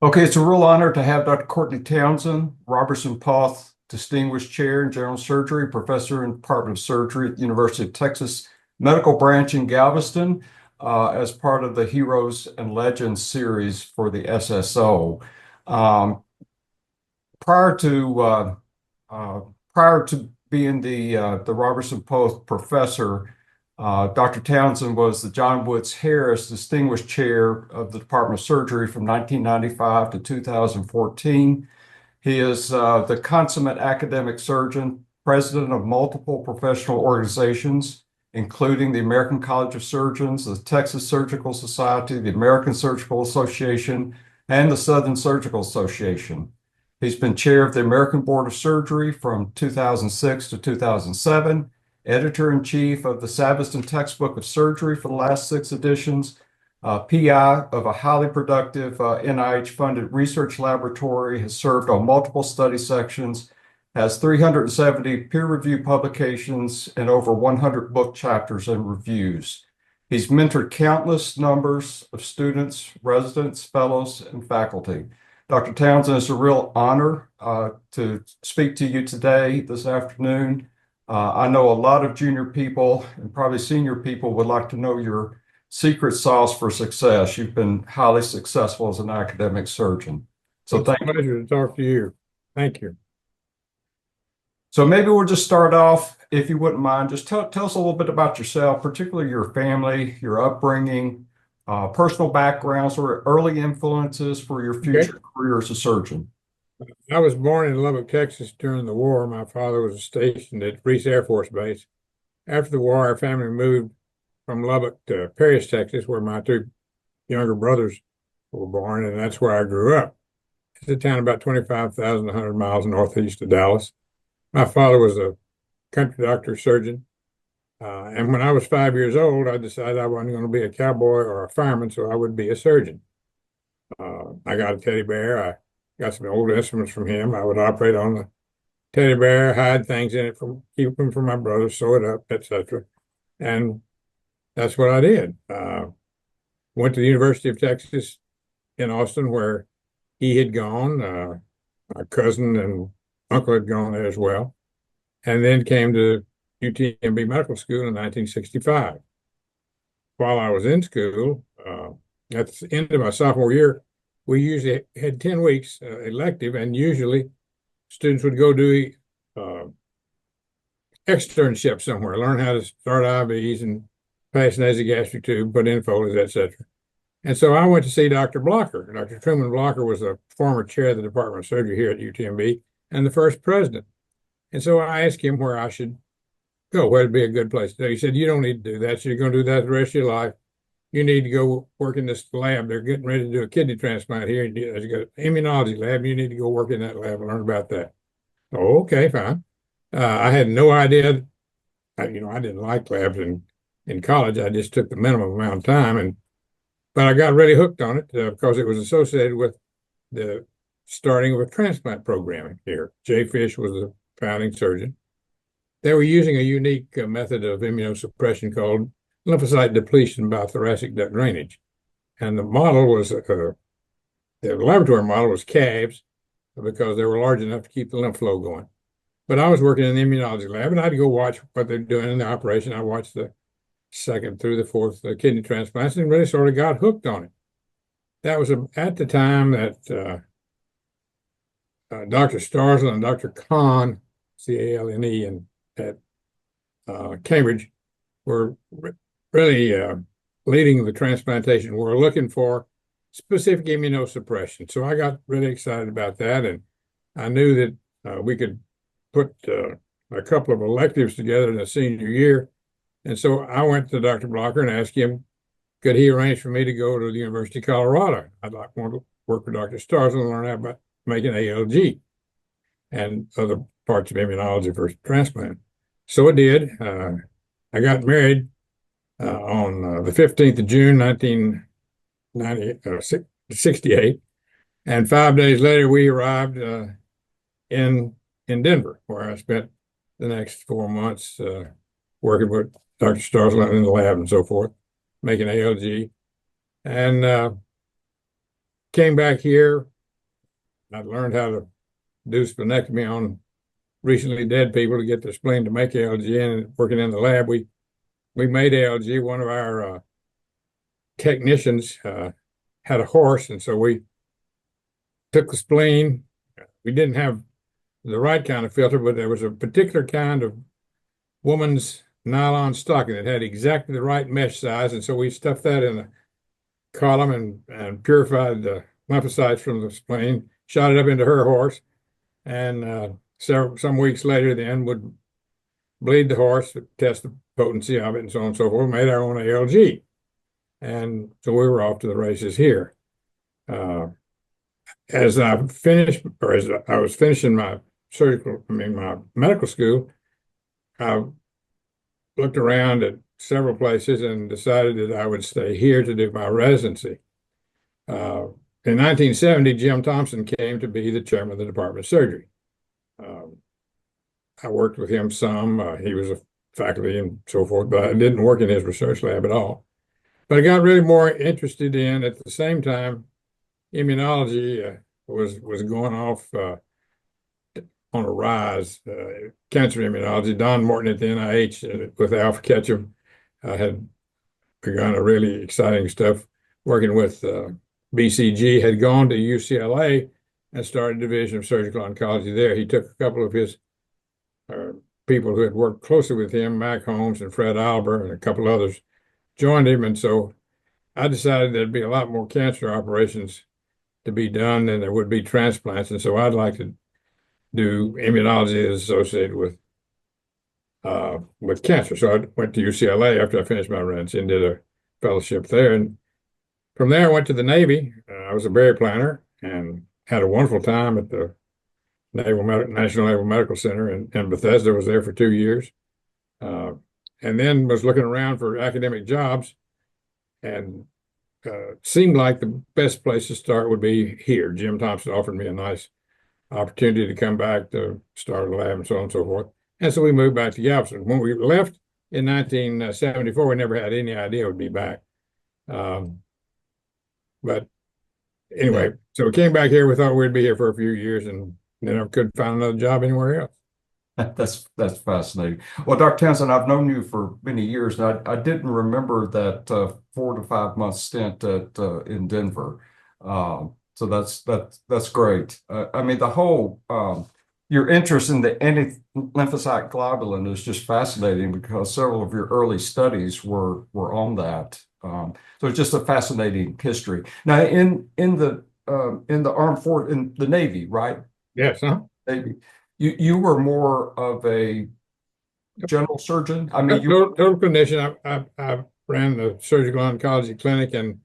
Okay, it's a real honor to have Dr. Courtney Townsend, Robertson Poth Distinguished Chair in General Surgery, Professor in Department of Surgery at the University of Texas Medical Branch in Galveston, as part of the Heroes and Legends series for the SSO. Um, prior to uh, prior to being the Robertson Poth Professor, Dr. Townsend was the John Woods Harris Distinguished Chair of the Department of Surgery from 1995 to 2014. He is the consummate academic surgeon, president of multiple professional organizations, including the American College of Surgeons, the Texas Surgical Society, the American Surgical Association, and the Southern Surgical Association. He's been chair of the American Board of Surgery from 2006 to 2007, editor-in-chief of the Saveston Textbook of Surgery for the last 6 editions, PI of a highly productive NIH-funded research laboratory, has served on multiple study sections, has 370 peer-reviewed publications, and over 100 book chapters and reviews. He's mentored countless numbers of students, residents, fellows, and faculty. Dr. Townsend, it's a real honor to speak to you today, this afternoon. I know a lot of junior people and probably senior people would like to know your secret sauce for success. You've been highly successful as an academic surgeon. So It's a thank you. pleasure to talk to you. Thank you. So maybe we'll just start off, if you wouldn't mind, just tell us a little bit about yourself, particularly your family, your upbringing, personal backgrounds, or early influences for your Okay. future career as a surgeon. I was born in Lubbock, Texas during the war. My father was stationed at Reese Air Force Base. After the war, our family moved from Lubbock to Paris, Texas, where my two younger brothers were born, and that's where I grew up. It's a town about 25,100 miles northeast of Dallas. My father was a country doctor surgeon. And when I was 5 years old, I decided I wasn't going to be a cowboy or a fireman, so I would be a surgeon. I got a teddy bear. I got some old instruments from him. I would operate on the teddy bear, hide things in it from keep them from my brother, sew it up, etc. And that's what I did. Went to the University of Texas in Austin, where he had gone. My cousin and uncle had gone there as well, and then came to UTMB Medical School in 1965. While I was in school, at the end of my sophomore year, we usually had 10 weeks elective, and usually students would go do uh, externship somewhere, learn how to start IVs and pass nasogastric tube, put in Foley's, etc. And so I went to see Dr. Blocker. Dr. Truman Blocker was a former chair of the Department of Surgery here at UTMB and the first president. And so I asked him where I should go, where would be a good place to do. He said, "You don't need to do that. So you're going to do that the rest of your life. You need to go work in this lab. They're getting ready to do a kidney transplant here. There's got an immunology lab. You need to go work in that lab and learn about that." Oh, okay, fine. I had no idea. I didn't like labs in college. I just took the minimum amount of time, but I got really hooked on it because it was associated with the starting of a transplant program here. Jay Fish was the founding surgeon. They were using a unique method of immunosuppression called lymphocyte depletion by thoracic duct drainage. And the model was, the laboratory model was calves because they were large enough to keep the lymph flow going. But I was working in the immunology lab, and I had to go watch what they're doing in the operation. I watched the second through the fourth kidney transplants and really sort of got hooked on it. That was at the time that Dr. Starzl and Dr. Kahn, C-A-L-N-E, and at Cambridge were really leading the transplantation. We're looking for specific immunosuppression. So I got really excited about that, and I knew that we could put a couple of electives together in the senior year. And so I went to Dr. Blocker and asked him, could he arrange for me to go to the University of Colorado? I'd want to work with Dr. Starzl and learn about making ALG and other parts of immunology for transplant. So it did. I got married on the 15th of June, 1968. And 5 days later, we arrived in Denver, where I spent the next 4 months working with Dr. Starzl in the lab and so forth, making ALG. And came back here. I learned how to do splenectomy on recently dead people to get their spleen to make ALG, and working in the lab, we made ALG. One of our technicians had a horse, and so we took the spleen. We didn't have the right kind of filter, but there was a particular kind of woman's nylon stocking that had exactly the right mesh size, and so we stuffed that in a column and purified the lymphocytes from the spleen, shot it up into her horse, and some weeks later then would bleed the horse to test the potency of it and so on and so forth. We made our own ALG. And so we were off to the races here. As I was finishing my my medical school, I looked around at several places and decided that I would stay here to do my residency. In 1970, Jim Thompson came to be the chairman of the Department of Surgery. I worked with him some. He was a faculty and so forth, but I didn't work in his research lab at all. But I got really more interested in, at the same time, immunology was going off on a rise. Cancer immunology. Don Morton at the NIH with Alpha Ketchum had begun a really exciting stuff working with BCG, had gone to UCLA and started a division of surgical oncology there. He took a couple of his people who had worked closely with him, Mac Holmes and Fred Alber and a couple others, joined him. And so I decided there'd be a lot more cancer operations to be done than there would be transplants. And so I'd like to do immunology as associated with cancer. So I went to UCLA after I finished my residency and did a fellowship there. And from there, I went to the Navy. I was a Berry planner and had a wonderful time at the National Naval Medical Center in Bethesda. Was there for 2 years. And then was looking around for academic jobs, and seemed like the best place to start would be here. Jim Thompson offered me a nice opportunity to come back to start a lab and so on and so forth. And so we moved back to Galveston. When we left in 1974, we never had any idea we'd be back. But anyway, so we came back here. We thought we'd be here for a few years, and then I couldn't find another job anywhere else. That's fascinating. Well, Dr. Townsend, I've known you for many years, and I didn't remember that 4 to 5 month stint in Denver. So that's great. I mean, the whole your interest in the anti-lymphocyte globulin is just fascinating because several of your early studies were on that. So it's just a fascinating history. Now, in the armed force, in the Navy, right? Yes, huh? Navy. You were more of a general surgeon. I mean, total clinician. I ran the surgical oncology clinic and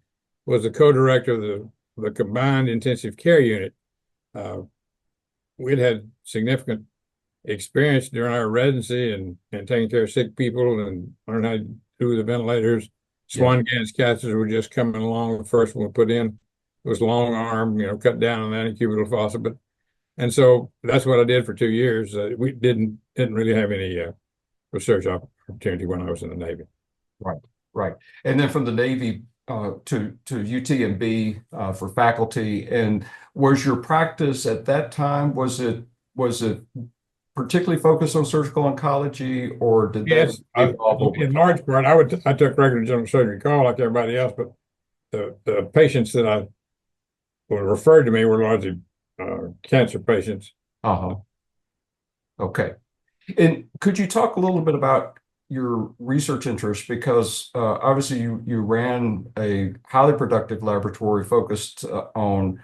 was the co-director of the combined intensive care unit. We'd had significant experience during our residency and taking care of sick people and learned how to do the ventilators. Swan-Ganz catheters were just coming along. The first one we put in was long arm, cut down on that cubital faucet, and so that's what I did for 2 years. We didn't really have any research opportunity when I was in the Navy. Right. And then from the Navy to UTMB for faculty. And was your practice at that time, was it particularly focused on surgical oncology, or did that evolve in large part? I took regular general surgery call like everybody else, but the patients that were referred to me were largely cancer patients. Okay. And could you talk a little bit about your research interests? Because obviously you ran a highly productive laboratory focused on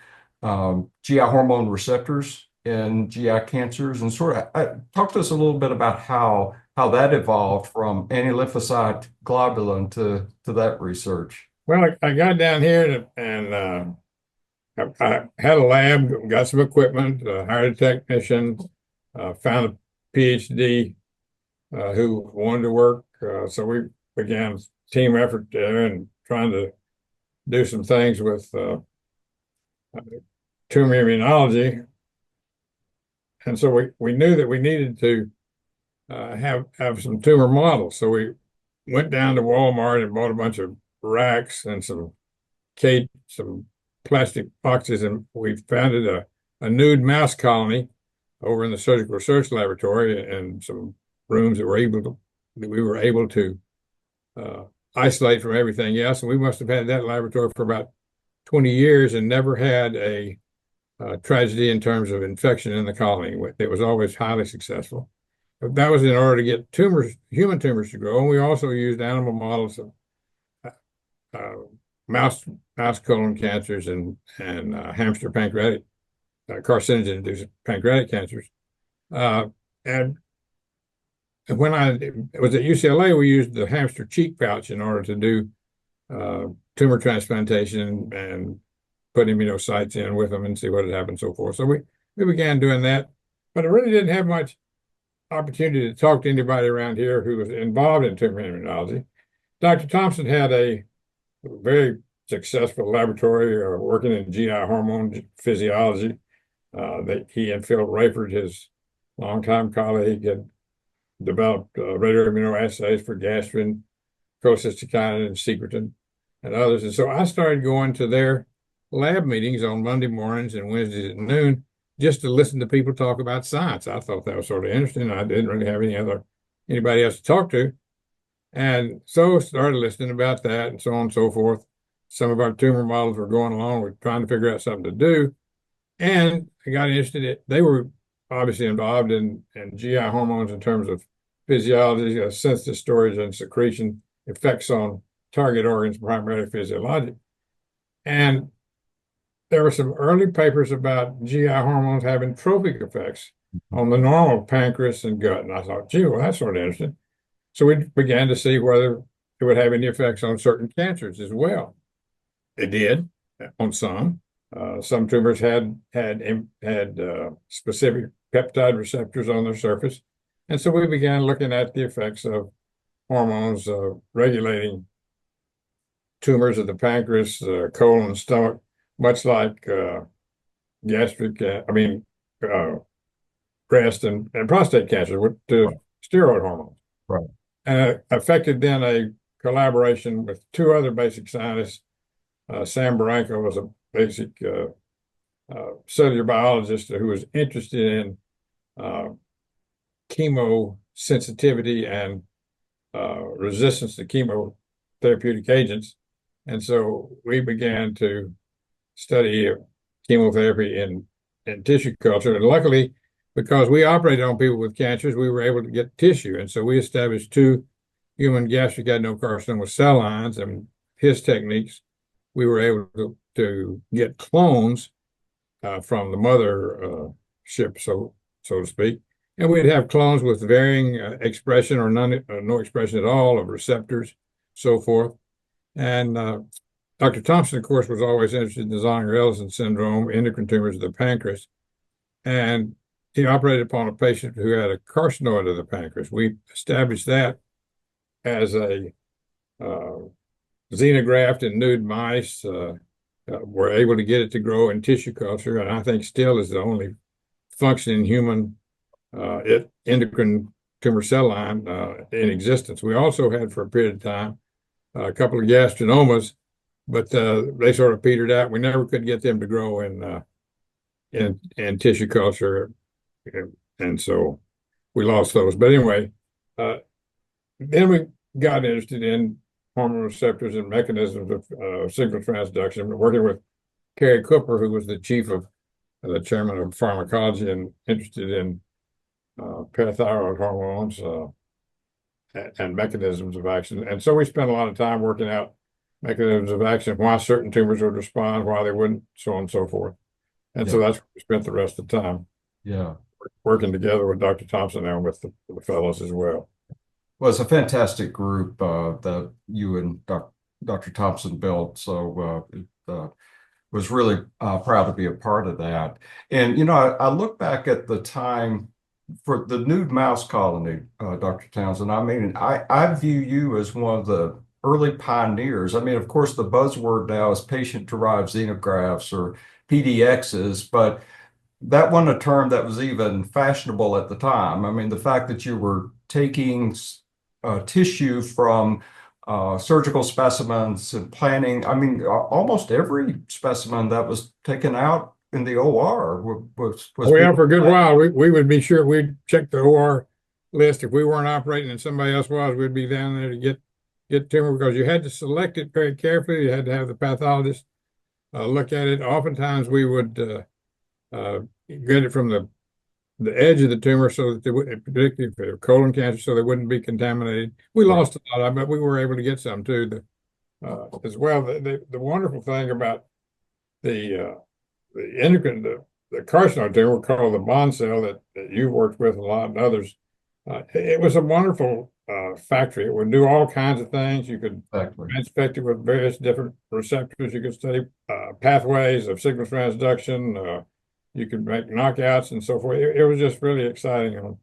GI hormone receptors in GI cancers, and sort of talk to us a little bit about how that evolved from anti-lymphocyte globulin to that research. Well, I got down here and I had a lab, got some equipment, hired a technician, found a PhD who wanted to work. So we began a team effort there and trying to do some things with tumor immunology. And so we knew that we needed to have some tumor models. So we went down to Walmart and bought a bunch of racks and some plastic boxes, and we founded a nude mouse colony over in the surgical research laboratory and some rooms that we were able to uh, isolate from everything else. And we must have had that laboratory for about 20 years and never had a tragedy in terms of infection in the colony. It was always highly successful. But that was in order to get human tumors to grow. And we also used animal models of uh, mouse colon cancers and hamster pancreatic carcinogen-induced pancreatic cancers. And when I was at UCLA, we used the hamster cheek pouch in order to do tumor transplantation and put immunocytes in with them and see what had happened and so forth. So we began doing that, but I really didn't have much opportunity to talk to anybody around here who was involved in tumor immunology. Dr. Thompson had a very successful laboratory working in GI hormone physiology. That he and Phil Rayford, his longtime colleague, had developed radioimmunoassays for gastrin, cholecystokinin, and secretin, and others. And so I started going to their lab meetings on Monday mornings and Wednesdays at noon just to listen to people talk about science. I thought that was sort of interesting. I didn't really have anybody else to talk to. And so started listening about that and so on and so forth. Some of our tumor models were going along with trying to figure out something to do. And I got interested they were obviously involved in GI hormones in terms of physiology, synthesis, storage, and secretion, effects on target organs, primarily physiologic. And there were some early papers about GI hormones having trophic effects on the normal pancreas and gut. And I thought, gee, well, that's sort of interesting. So we began to see whether it would have any effects on certain cancers as well. It did on some. Some tumors had specific peptide receptors on their surface. And so we began looking at the effects of hormones regulating tumors of the pancreas, colon, stomach, much like gastric, breast and prostate cancer with steroid hormones. Right. And affected then a collaboration with two other basic scientists. Sam Baranko was a basic cellular biologist who was interested in chemo sensitivity and resistance to chemotherapeutic agents. And so we began to study chemotherapy in tissue culture. And luckily, because we operated on people with cancers, we were able to get tissue. And so we established two human gastric adenocarcinoma cell lines, and his techniques, we were able to get clones from the mother ship, so to speak. And we'd have clones with varying expression or no expression at all of receptors, so forth. And Dr. Thompson, of course, was always interested in the Zonger-Ellison syndrome, endocrine tumors of the pancreas. And he operated upon a patient who had a carcinoid of the pancreas. We established that as a xenograft in nude mice. Were able to get it to grow in tissue culture, and I think still is the only functioning human endocrine tumor cell line in existence. We also had for a period of time a couple of gastrinomas, but they sort of petered out. We never could get them to grow in tissue culture, and so we lost those. But anyway, then we got interested in hormone receptors and mechanisms of signal transduction, working with Kerry Cooper, who was the chairman of pharmacology and interested in parathyroid hormones and mechanisms of action. And so we spent a lot of time working out mechanisms of action, why certain tumors would respond, why they wouldn't, so on and so forth. And so that's where we spent the rest of the time. Yeah. Working together with Dr. Thompson and with the fellows as well. Well, it's a fantastic group that you and Dr. Thompson built. So was really proud to be a part of that. And, I look back at the time for the nude mouse colony, Dr. Townsend. I mean, I view you as one of the early pioneers. I mean, of course, the buzzword now is patient-derived xenografts or PDXs, but that wasn't a term that was even fashionable at the time. I mean, the fact that you were taking tissue from surgical specimens and planning. I mean, almost every specimen that was taken out in the OR was Oh, being yeah, for a good planned. while, we would be sure we'd check the OR list. If we weren't operating and somebody else was, we'd be down there to get tumor because you had to select it very carefully. You had to have the pathologist look at it. Oftentimes we would get it from the edge of the tumor so that they would, particularly for colon cancer, so they wouldn't be contaminated. We Right. lost a lot, but we were able to get some too. As well, the wonderful thing about the the endocrine, the carcinoid tumor called the bond cell that you've worked with a lot and others, it was a wonderful factory. It would do all kinds of things. You could Exactly. inspect it with various different receptors. You could study pathways of signal transduction. You could make knockouts and so forth. It was just really exciting to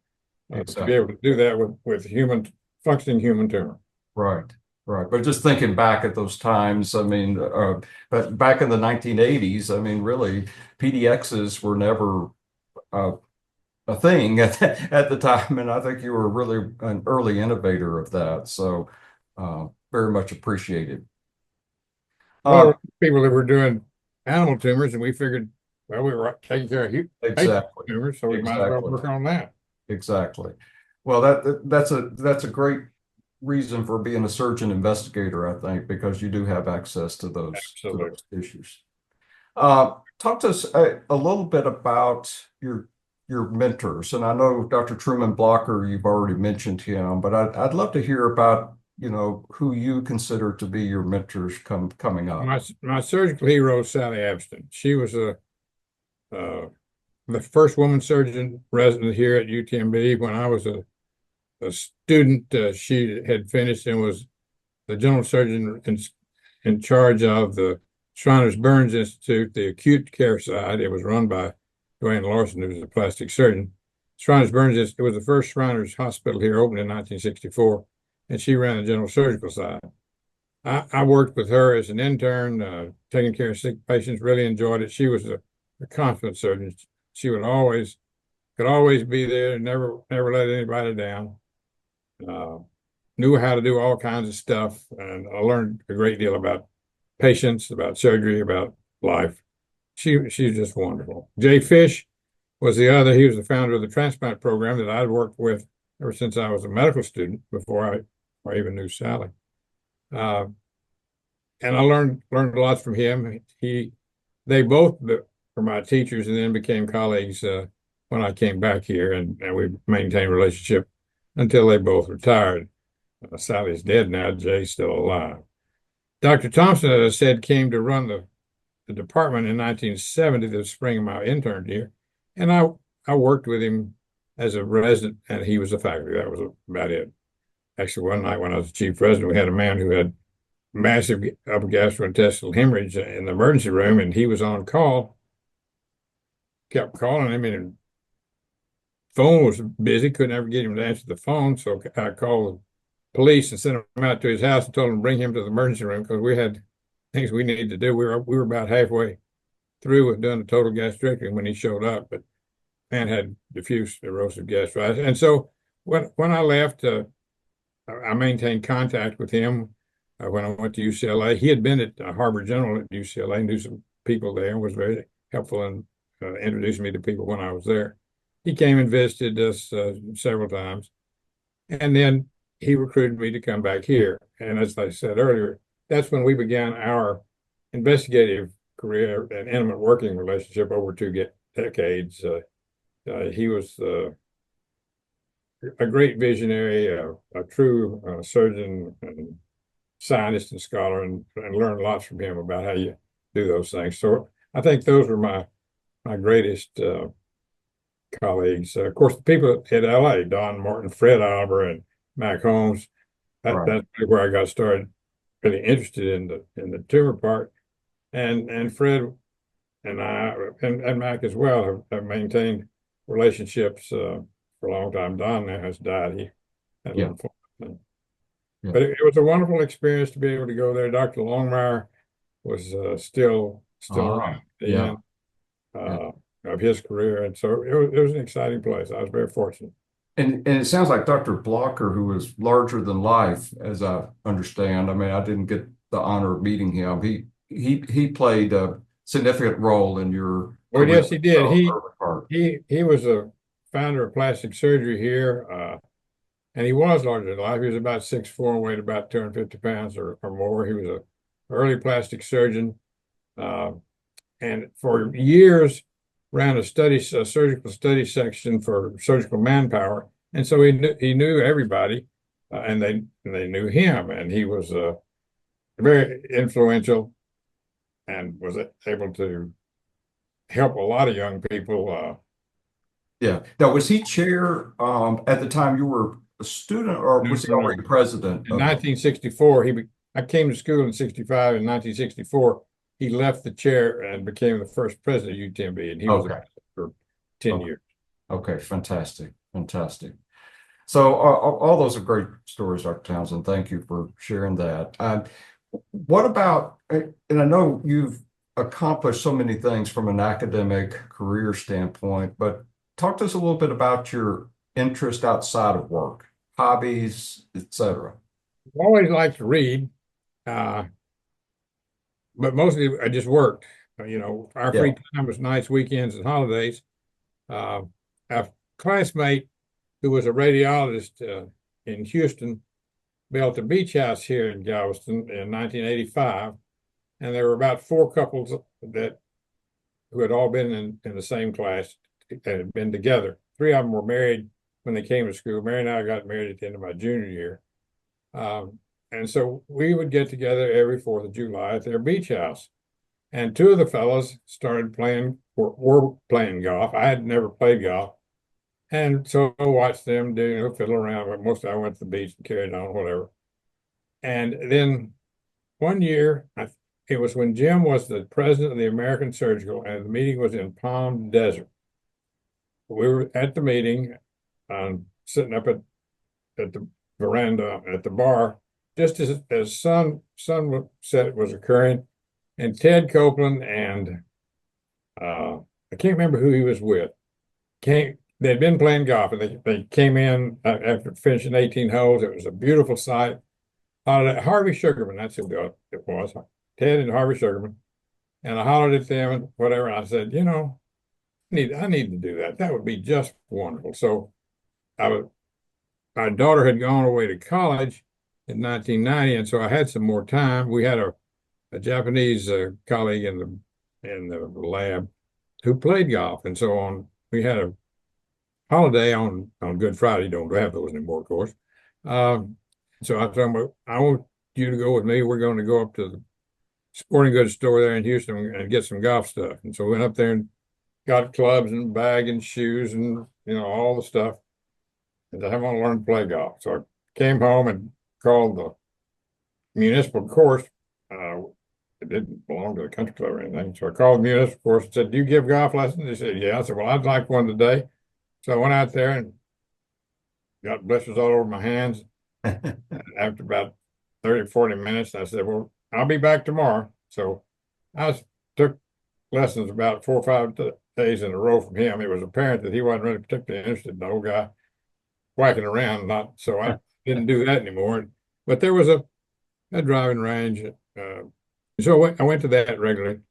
be Exactly. able to do that with functioning human tumor. Right. Right. But just thinking back at those times, I mean, but back in the 1980s, I mean, really, PDXs were never uh, a thing at the time. And I think you were really an early innovator of that. So very much appreciated. Well, Um, people that were doing animal tumors, and we figured, well, we were taking care of patient exactly. tumors, so we might as well Exactly. work on that. Exactly. Well, that's a great reason for being a surgeon investigator, I think, because you do have access to Absolutely. those issues. Talk to us a little bit about your mentors, and I know Dr. Truman Blocker, you've already mentioned him, but I'd love to hear about, who you consider to be your mentors coming up. My surgical hero is Sally Abston. She was uh, the first woman surgeon resident here at UTMB. When I was a student, she had finished and was the general surgeon in charge of the Shriners Burns Institute, the acute care side. It was run by Dwayne Larson, who was a plastic surgeon. Shriners Burns, it was the first Shriners hospital here, opened in 1964, and she ran the general surgical side. I worked with her as an intern, taking care of sick patients, really enjoyed it. She was a confident surgeon. She could always be there and never let anybody down. Uh, Knew how to do all kinds of stuff, and I learned a great deal about patients, about surgery, about life. She's just wonderful. Jay Fish was the other. He was the founder of the transplant program that I'd worked with ever since I was a medical student before I even knew Sally. Uh, and I learned a lot from him. They both were my teachers, and then became colleagues when I came back here, and we maintained a relationship until they both retired. Sally's dead now. Jay's still alive. Dr. Thompson, as I said, came to run the department in 1970, the spring of my intern year, and I worked with him as a resident, and he was a faculty. That was about it. Actually, one night when I was chief resident, we had a man who had massive upper gastrointestinal hemorrhage in the emergency room, and he was on call. Kept calling him, and phone was busy. Couldn't ever get him to answer the phone, so I called the police and sent him out to his house and told him to bring him to the emergency room because we had things we needed to do. We were about halfway through with doing a total gastrectomy when he showed up, but man had diffuse erosive gastritis, and so when I left, I maintained contact with him when I went to UCLA. He had been at Harvard General at UCLA, knew some people there, and was very helpful in introducing me to people when I was there. He came and visited us several times, and then he recruited me to come back here. And as I said earlier, that's when we began our investigative career and intimate working relationship over two decades. He was a great visionary, a true surgeon and scientist and scholar, and learned lots from him about how you do those things. So I think those were my greatest colleagues. Of course, the people at LA, Don Martin, Fred Oliver, and Mac Holmes. Right. That's where I got started, really interested in the tumor part. And Fred and I and Mac as well have maintained relationships for a long time. Don now has died. He had a Yeah. lymphoma. Yeah. But it was a wonderful experience to be able to go there. Dr. Longmire was still around Ah, at the yeah. end Yeah. of his career, and so it was an exciting place. I was very fortunate. And it sounds like Dr. Blocker, who was larger than life, as I understand. I mean, I didn't get the honor of meeting him. He played a significant role in your Well, career yes, he did. early part. He was a founder of plastic surgery here, and he was larger than life. He was about 6'4", weighed about 250 pounds or more. He was a early plastic surgeon, uh, and for years ran a surgical study section for surgical manpower. And so he knew everybody, and they knew him, and he was very influential and was able to help a lot of young people. Yeah. Now, was he chair at the time you were a student, or No, was he no, no. already president In of the? 1964, I came to school in 65. In 1964, he left the chair and became the first president of UTMB, and he was Okay. for 10 Okay. years. Okay. Fantastic. Fantastic. So all those are great stories, Dr. Townsend. Thank you for sharing that. What about, and I know you've accomplished so many things from an academic career standpoint, but talk to us a little bit about your interest outside of work, hobbies, etc. I always liked to read, uh, but mostly I just worked. Our Yeah. free time was nights, weekends, and holidays. A classmate who was a radiologist in Houston built a beach house here in Galveston in 1985, and there were about four couples that who had all been in the same class and had been together. Three of them were married when they came to school. Mary and I got married at the end of my junior year. And so we would get together every 4th of July at their beach house. And two of the fellows started were playing golf. I had never played golf. And so I watched them fiddle around. But most of I went to the beach and carried on, whatever. And then one year, it was when Jim was the president of the American Surgical, and the meeting was in Palm Desert. We were at the meeting, sitting up at the veranda at the bar, just as sunset was occurring, and Ted Copeland and I can't remember who he was with. They'd been playing golf, and they came in after finishing 18 holes. It was a beautiful sight. Harvey Sugarman, that's who it was. Ted and Harvey Sugarman. And I hollered at them and whatever. And I said, I need to do that. That would be just wonderful. So my daughter had gone away to college in 1990, and so I had some more time. We had a Japanese colleague in the lab who played golf, and so on. We had a holiday on Good Friday. Don't have those anymore, of course. So I told him, I want you to go with me. We're going to go up to the sporting goods store there in Houston and get some golf stuff. And so we went up there and got clubs and bag and shoes and all the stuff. And I want to learn to play golf. So I came home and called the municipal course. It didn't belong to the country club or anything. So I called the municipal course and said, "Do you give golf lessons?" They said, "Yeah." I said, "Well, I'd like one today." So I went out there and got blisters all over my hands. After about 30, 40 minutes, I said, "Well, I'll be back tomorrow." So took lessons about 4 or 5 days in a row from him. It was apparent that he wasn't really particularly interested in the old guy whacking around. Not so I didn't do that anymore. But there was a driving range. So I went to that regularly.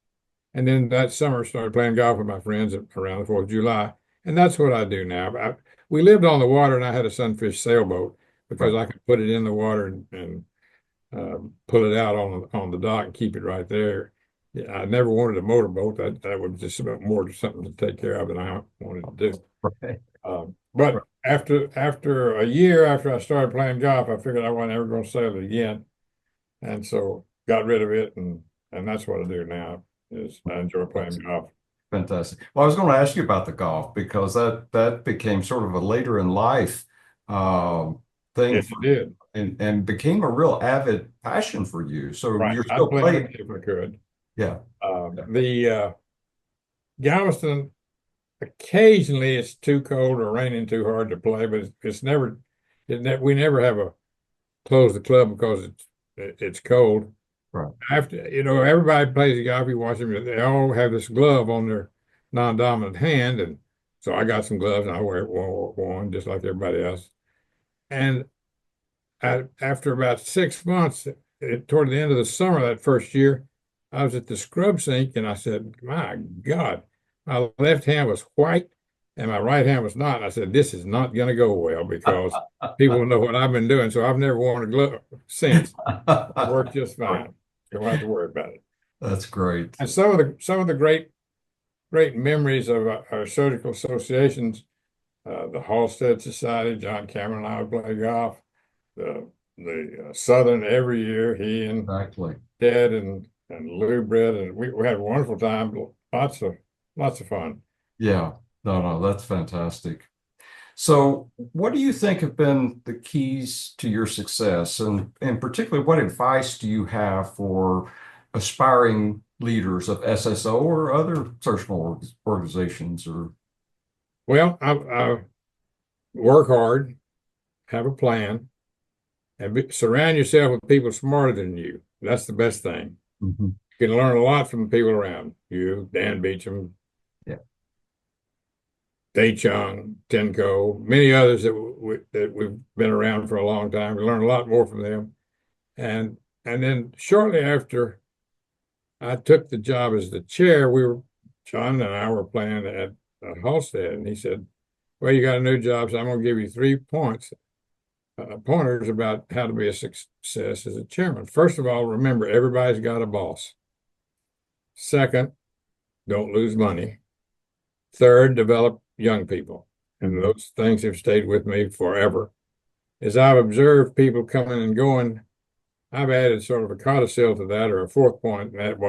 And then that summer started playing golf with my friends around the 4th of July. And that's what I do now. We lived on the water, and I had a sunfish sailboat because Right. I could put it in the water and pull it out on the dock and keep it right there. Yeah, I never wanted a motorboat. That was just more something to take care of than I wanted to do. Right. But after a year after I started playing golf, I figured I wasn't ever going to sail it again, and so got rid of it, and that's what I do now. Is I enjoy playing golf. Fantastic. Well, I was going to ask you about the golf because that became sort of a later in life um, thing Yes, for, it did. and became a real avid passion for you. So Right. you're I'd still play playing. Monday if I could. Yeah. The Galveston, occasionally it's too cold or raining too hard to play, but it's never, we never have a close the club because it's cold. Right. After, everybody plays golf, you watch them, they all have this glove on their non-dominant hand. And So I got some gloves and I wear one just like everybody else. And after about 6 months, toward the end of the summer that first year, I was at the scrub sink and I said, my God, my left hand was white and my right hand was not. And I said, this is not going to go well because people know what I've been doing. So I've never worn a glove since. It worked just fine. You don't have to worry about it. That's great. And some of the great memories of our surgical associations, the Halstead Society. John Cameron and I would play golf. The Southern every year. He and Exactly. Ted and Lou Britt, and we had a wonderful time. Lots of fun. Yeah. No, that's fantastic. So, what do you think have been the keys to your success? And particularly, what advice do you have for aspiring leaders of SSO or other surgical organizations? Or Well, I work hard, have a plan, and surround yourself with people smarter than you. That's the best thing. Mhm. You can learn a lot from the people around you, Dan Beecham, Yeah. Day Chung, Tenko, many others that we've been around for a long time. We learn a lot more from them. And then shortly after I took the job as the chair, John and I were playing at Halstead, and he said, "Well, you got a new job, so I'm going to give you 3 pointers about how to be a success as a chairman. First of all, remember everybody's got a boss. Second, don't lose money. Third, develop young people." And those things have stayed with me forever. As I've observed people coming and going, I've added sort of a codicil to that, or a fourth point, and it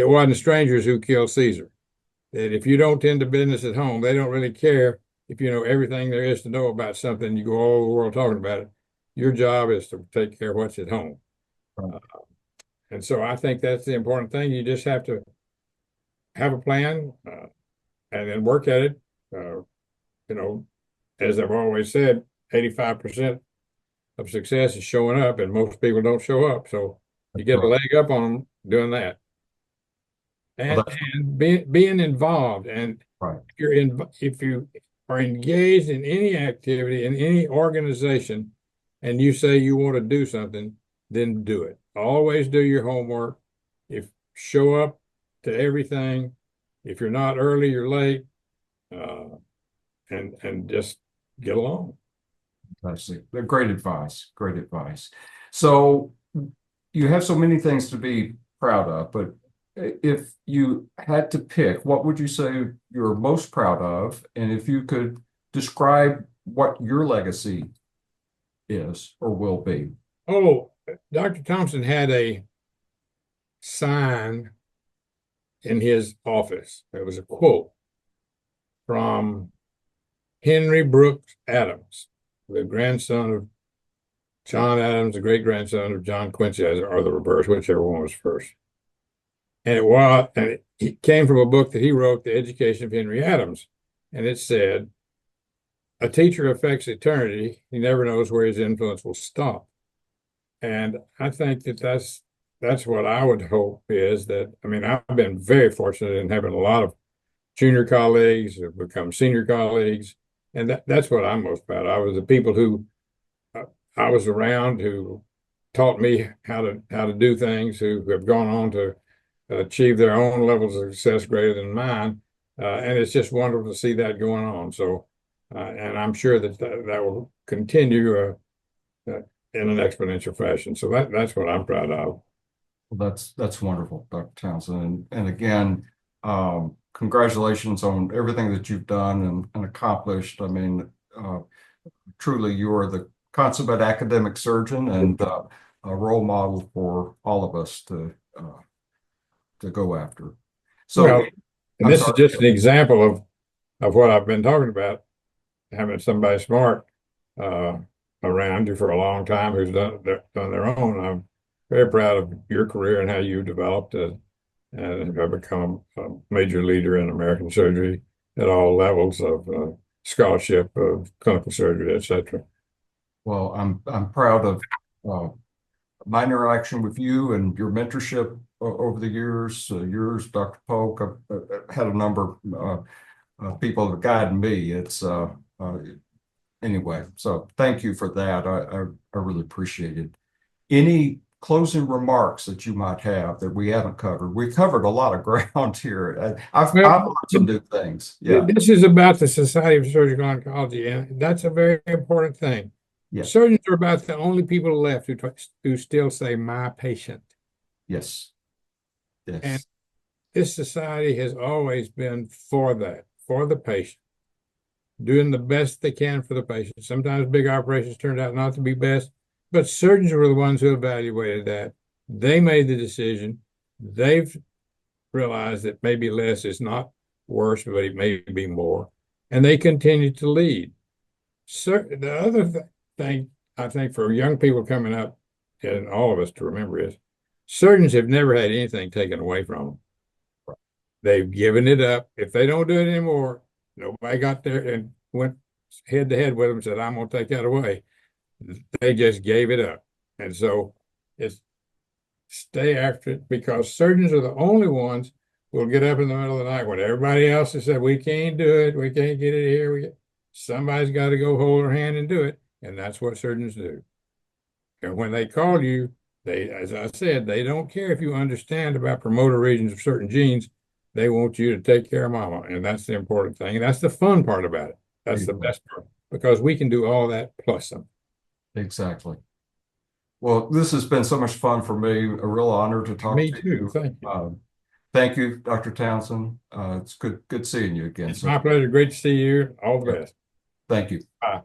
wasn't strangers who killed Caesar. That if you don't tend to business at home, they don't really care if you know everything there is to know about something. You go all over the world talking about it. Your job is to take care of what's at home. Right. And so I think that's the important thing. You just have to have a plan and then work at it. You know, as I've always said, 85% of success is showing up, and most people don't show up. So you get a Right. leg up on them doing that, Well, and that's being involved. And right. if you are engaged in any activity in any organization, and you say you want to do something, then do it. Always do your homework. If show up to everything. If you're not early, you're late, uh, and just get along. I see. Great advice. Great advice. So you have so many things to be proud of, but if you had to pick, what would you say you're most proud of? And if you could describe what your legacy is or will be. Oh, Dr. Thompson had a sign in his office. It was a quote from Henry Brooks Adams, the grandson of John Adams, the great grandson of John Quincy, or the reverse, whichever one was first. And it came from a book that he wrote, The Education of Henry Adams. And it said, "A teacher affects eternity. He never knows where his influence will stop." And I think that's what I would hope is that, I mean, I've been very fortunate in having a lot of junior colleagues who have become senior colleagues. And that's what I'm most proud of. I was the people who I was around who taught me how to do things, who have gone on to achieve their own levels of success greater than mine. And it's just wonderful to see that going on. So, and I'm sure that will continue in an exponential fashion. So that's what I'm proud of. Well, that's wonderful, Dr. Townsend. And again, congratulations on everything that you've done and accomplished. I mean, truly, you are the consummate academic surgeon and a role model for all of us to go after. So, Well, and I'm this is sorry. just an example of what I've been talking about, having somebody smart uh, around you for a long time who's done their own. I'm very proud of your career and how you developed and have become a major leader in American surgery at all levels of scholarship, of clinical surgery, etc. Well, I'm proud of uh, my interaction with you and your mentorship over the years. Yours, Dr. Polk, I've had a number people have guided me. It's anyway. So thank you for that. I really appreciate it. Any closing remarks that you might have that we haven't covered? We covered a lot of ground here. I've Well, learned some new things. Yeah. this is about the Society of Surgical Oncology, and that's a very important thing. Yes. Surgeons are about the only people left who still say "my patient," Yes. and Yes. this society has always been for that, for the patient, doing the best they can for the patient. Sometimes big operations turned out not to be best, but surgeons were the ones who evaluated that. They made the decision. They've realized that maybe less is not worse, but it may be more, and they continue to lead. The other thing I think for young people coming up, and all of us to remember is surgeons have never had anything taken away from them. They've given it up. If they don't do it anymore, nobody got there and went head to head with them and said, I'm going to take that away. They just gave it up. And so it's stay after it, because surgeons are the only ones who will get up in the middle of the night when everybody else has said, we can't do it. We can't get it here. Somebody's got to go hold their hand and do it. And that's what surgeons do. And when they call you, as I said, they don't care if you understand about promoter regions of certain genes. They want you to take care of mama. And that's the important thing. And that's the fun part about it. That's the best part, because we can do all that plus some. Exactly. Well, this has been so much fun for me. A real honor to talk Me to too. you. Thank you. Thank you, Dr. Townsend. It's good seeing you again. It's my pleasure. Great to see you. All the Yeah. best. Thank you. Bye.